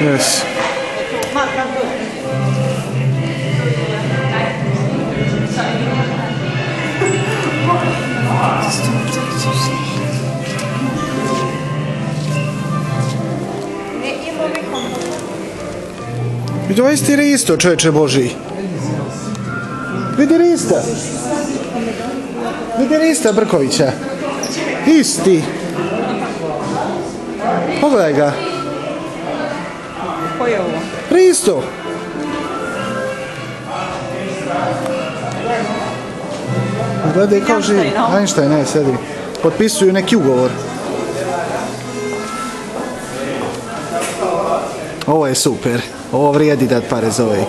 Yes. I dovesti Risto, čovječe Boži. Vidi Rista. Vidi Rista Brkovića. Isti. Pogledaj ga. Ko je ovo? Risto. Gledaj kao živi. Einstein, ne, sedi. Potpisuju neki ugovor. Ovo je super. Ovo vrijedi dat pare za ovaj.